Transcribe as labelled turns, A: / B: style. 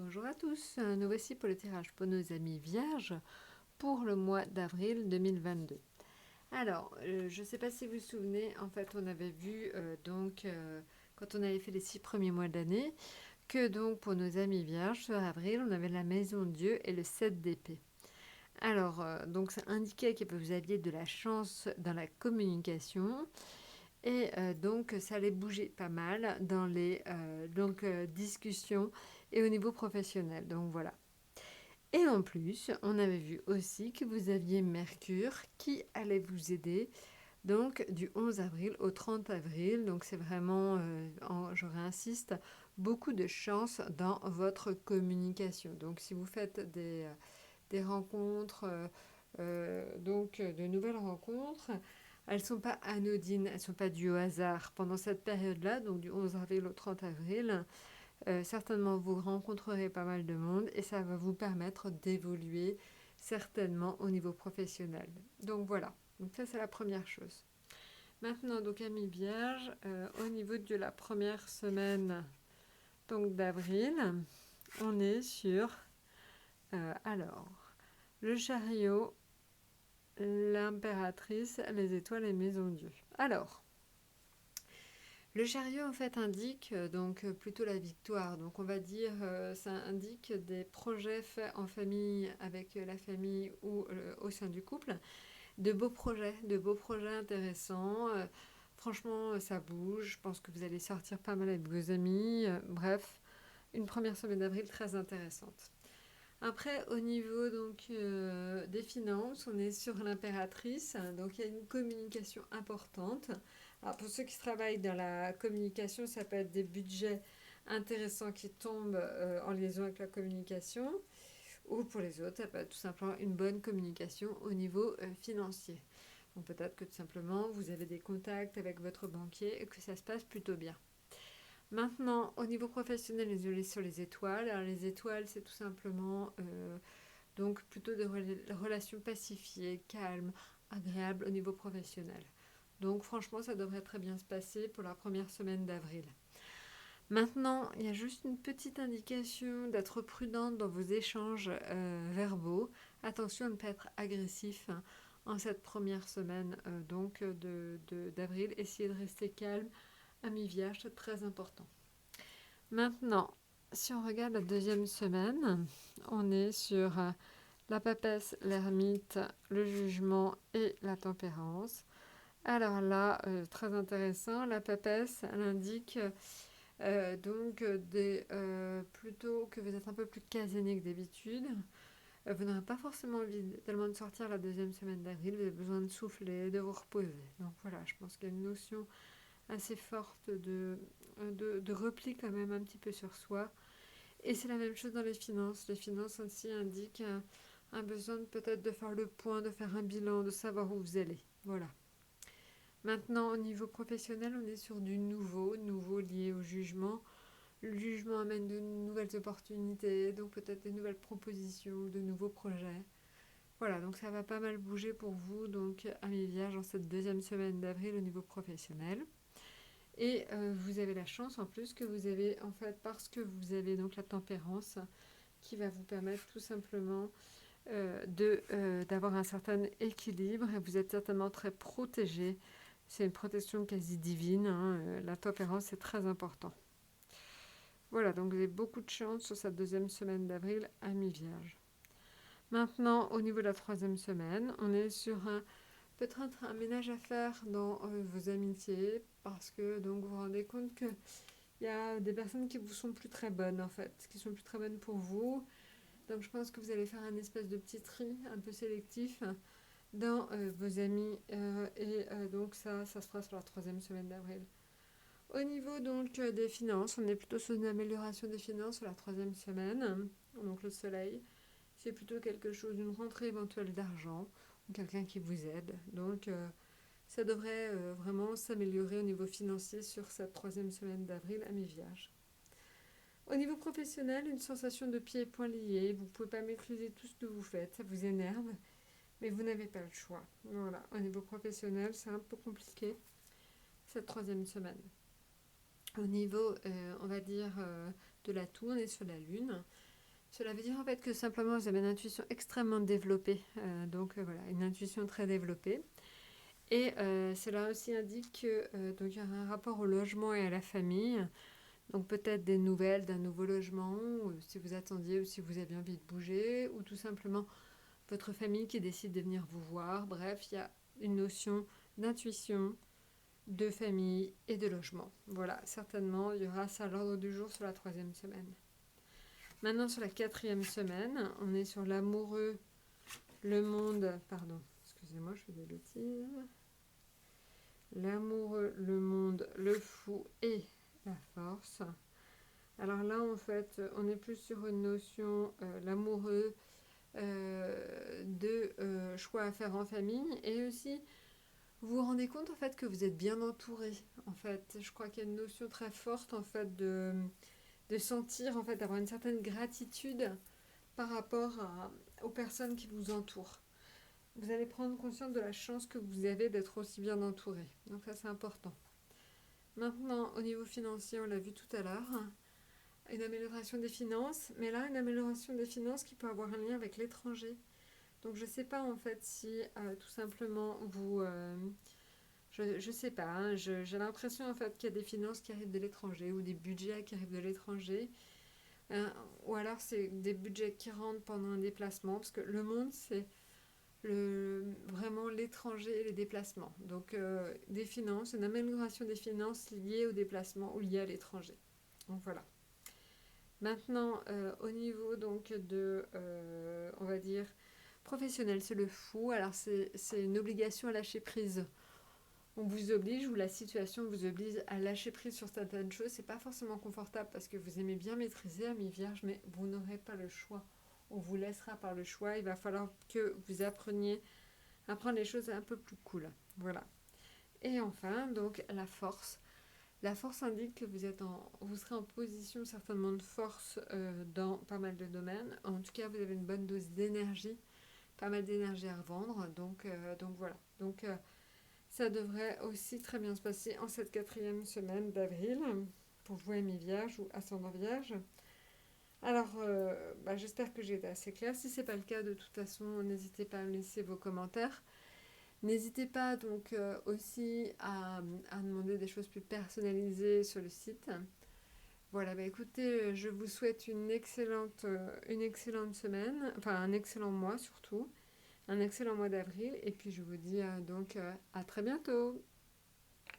A: Bonjour à tous, nous voici pour le tirage pour nos amis vierges pour le mois d'avril 2022. Alors, je ne sais pas si vous vous souvenez, en fait on avait vu quand on avait fait les 6 premiers mois de l'année, que donc pour nos amis vierges sur avril on avait la maison de Dieu et le 7 d'épée. Alors, donc ça indiquait que vous aviez de la chance dans la communication et donc ça allait bouger pas mal dans les discussions et au niveau professionnel. Donc voilà. Et en plus, on avait vu aussi que vous aviez Mercure qui allait vous aider donc du 11 avril au 30 avril. Donc c'est vraiment, je réinsiste, beaucoup de chance dans votre communication. Donc si vous faites des rencontres, de nouvelles rencontres, elles ne sont pas anodines, elles ne sont pas dues au hasard. Pendant cette période-là, donc du 11 avril au 30 avril, certainement vous rencontrerez pas mal de monde et ça va vous permettre d'évoluer certainement au niveau professionnel. Donc voilà, donc ça c'est la première chose. Maintenant, donc amis vierges, au niveau de la première semaine donc d'avril, on est sur le chariot, l'impératrice, les étoiles et maison Dieu. Alors, le chariot en fait indique plutôt la victoire. Donc on va dire ça indique des projets faits en famille avec la famille ou au sein du couple, de beaux projets intéressants. Franchement, ça bouge. Je pense que vous allez sortir pas mal avec vos amis. Bref, une première semaine d'avril très intéressante. Après, au niveau des finances, on est sur l'impératrice. Donc, il y a une communication importante. Alors, pour ceux qui travaillent dans la communication, ça peut être des budgets intéressants qui tombent en liaison avec la communication. Ou pour les autres, ça peut être tout simplement une bonne communication au niveau financier. Donc, peut-être que tout simplement, vous avez des contacts avec votre banquier et que ça se passe plutôt bien. Maintenant, au niveau professionnel, les sur les étoiles. Alors, les étoiles, c'est tout simplement donc plutôt des relations pacifiées, calmes, agréables au niveau professionnel. Donc franchement, ça devrait très bien se passer pour la première semaine d'avril. Maintenant, il y a juste une petite indication d'être prudente dans vos échanges verbaux. Attention à ne pas être agressif en cette première semaine d'avril. Essayez de rester calme. Amis vierges, c'est très important. Maintenant, si on regarde la deuxième semaine, on est sur la papesse, l'ermite, le jugement et la tempérance. Alors là, très intéressant, la papesse, elle indique plutôt que vous êtes un peu plus casanier que d'habitude. Vous n'aurez pas forcément envie tellement de sortir la deuxième semaine d'avril, vous avez besoin de souffler, de vous reposer. Donc voilà, je pense qu'il y a une notion assez forte de repli quand même un petit peu sur soi. Et c'est la même chose dans les finances. Les finances aussi indiquent un besoin peut-être de faire le point, de faire un bilan, de savoir où vous allez. Voilà. Maintenant, au niveau professionnel, on est sur du nouveau lié au jugement. Le jugement amène de nouvelles opportunités, donc peut-être des nouvelles propositions, de nouveaux projets. Voilà, donc ça va pas mal bouger pour vous, donc amis vierges, en cette deuxième semaine d'avril au niveau professionnel. Et vous avez la chance en plus que vous avez, en fait, parce que vous avez donc la tempérance qui va vous permettre tout simplement d'avoir un certain équilibre. Et vous êtes certainement très protégé. C'est une protection quasi divine. La tempérance, c'est très important. Voilà, donc vous avez beaucoup de chance sur cette deuxième semaine d'avril, amis vierges. Maintenant, au niveau de la troisième semaine, on est sur peut-être un ménage à faire dans vos amitiés parce que donc vous vous rendez compte que il y a des personnes qui vous sont plus très bonnes en fait, qui sont plus très bonnes pour vous. Donc je pense que vous allez faire un espèce de petit tri un peu sélectif dans vos amis donc ça se fera sur la troisième semaine d'avril. Au niveau des finances, on est plutôt sur une amélioration des finances sur la troisième semaine. Donc le soleil, c'est plutôt quelque chose, une rentrée éventuelle d'argent ou quelqu'un qui vous aide. Donc ça devrait vraiment s'améliorer au niveau financier sur cette troisième semaine d'avril à mi-vierge. Au niveau professionnel, une sensation de pieds et poings liés. Vous ne pouvez pas maîtriser tout ce que vous faites, ça vous énerve, mais vous n'avez pas le choix. Voilà, au niveau professionnel, c'est un peu compliqué cette troisième semaine. Au niveau, on va dire, de l'atout, on est sur la lune. Cela veut dire en fait que simplement vous avez une intuition extrêmement développée, voilà, une intuition très développée. Et cela aussi indique que donc il y aura un rapport au logement et à la famille. Donc peut-être des nouvelles d'un nouveau logement, ou si vous attendiez ou si vous aviez envie de bouger, ou tout simplement votre famille qui décide de venir vous voir. Bref, il y a une notion d'intuition, de famille et de logement. Voilà, certainement, il y aura ça à l'ordre du jour sur la 3e semaine. Maintenant, sur la 4e semaine, on est sur l'amoureux, le monde, pardon, excusez-moi, je fais des bêtises. L'amoureux, le monde, le fou et la force. Alors là, en fait, on est plus sur une notion, l'amoureux, de choix à faire en famille, et aussi vous vous rendez compte en fait que vous êtes bien entouré. En fait, je crois qu'il y a une notion très forte en fait de sentir en fait d'avoir une certaine gratitude par rapport aux personnes qui vous entourent. Vous allez prendre conscience de la chance que vous avez d'être aussi bien entouré. Donc ça c'est important. Maintenant, au niveau financier, on l'a vu tout à l'heure, une amélioration des finances, mais là, une amélioration des finances qui peut avoir un lien avec l'étranger. Donc je ne sais pas en fait si tout simplement vous... je sais pas, hein, j'ai l'impression en fait qu'il y a des finances qui arrivent de l'étranger ou des budgets qui arrivent de l'étranger. Ou alors c'est des budgets qui rentrent pendant un déplacement, parce que le monde c'est vraiment l'étranger et les déplacements. Donc des finances, une amélioration des finances liées au déplacement ou liées à l'étranger. Donc voilà. Maintenant, au niveau donc de, on va dire, professionnel, c'est le fou. Alors c'est une obligation à lâcher prise. On vous oblige, ou la situation vous oblige à lâcher prise sur certaines choses. C'est pas forcément confortable parce que vous aimez bien maîtriser, amis vierge, mais vous n'aurez pas le choix. On vous laissera par le choix. Il va falloir que vous appreniez à prendre les choses un peu plus cool. Voilà. Et enfin, donc la force. La force indique que vous serez en position certainement de force dans pas mal de domaines. En tout cas, vous avez une bonne dose d'énergie, pas mal d'énergie à revendre. Donc voilà. Donc ça devrait aussi très bien se passer en cette 4e semaine d'avril pour vous, amis vierges ou ascendant vierge. Alors, j'espère que j'ai été assez claire. Si ce n'est pas le cas, de toute façon, n'hésitez pas à me laisser vos commentaires. N'hésitez pas donc aussi à demander des choses plus personnalisées sur le site. Voilà, écoutez, je vous souhaite une excellente semaine, enfin un excellent mois surtout, un excellent mois d'avril, et puis je vous dis donc à très bientôt.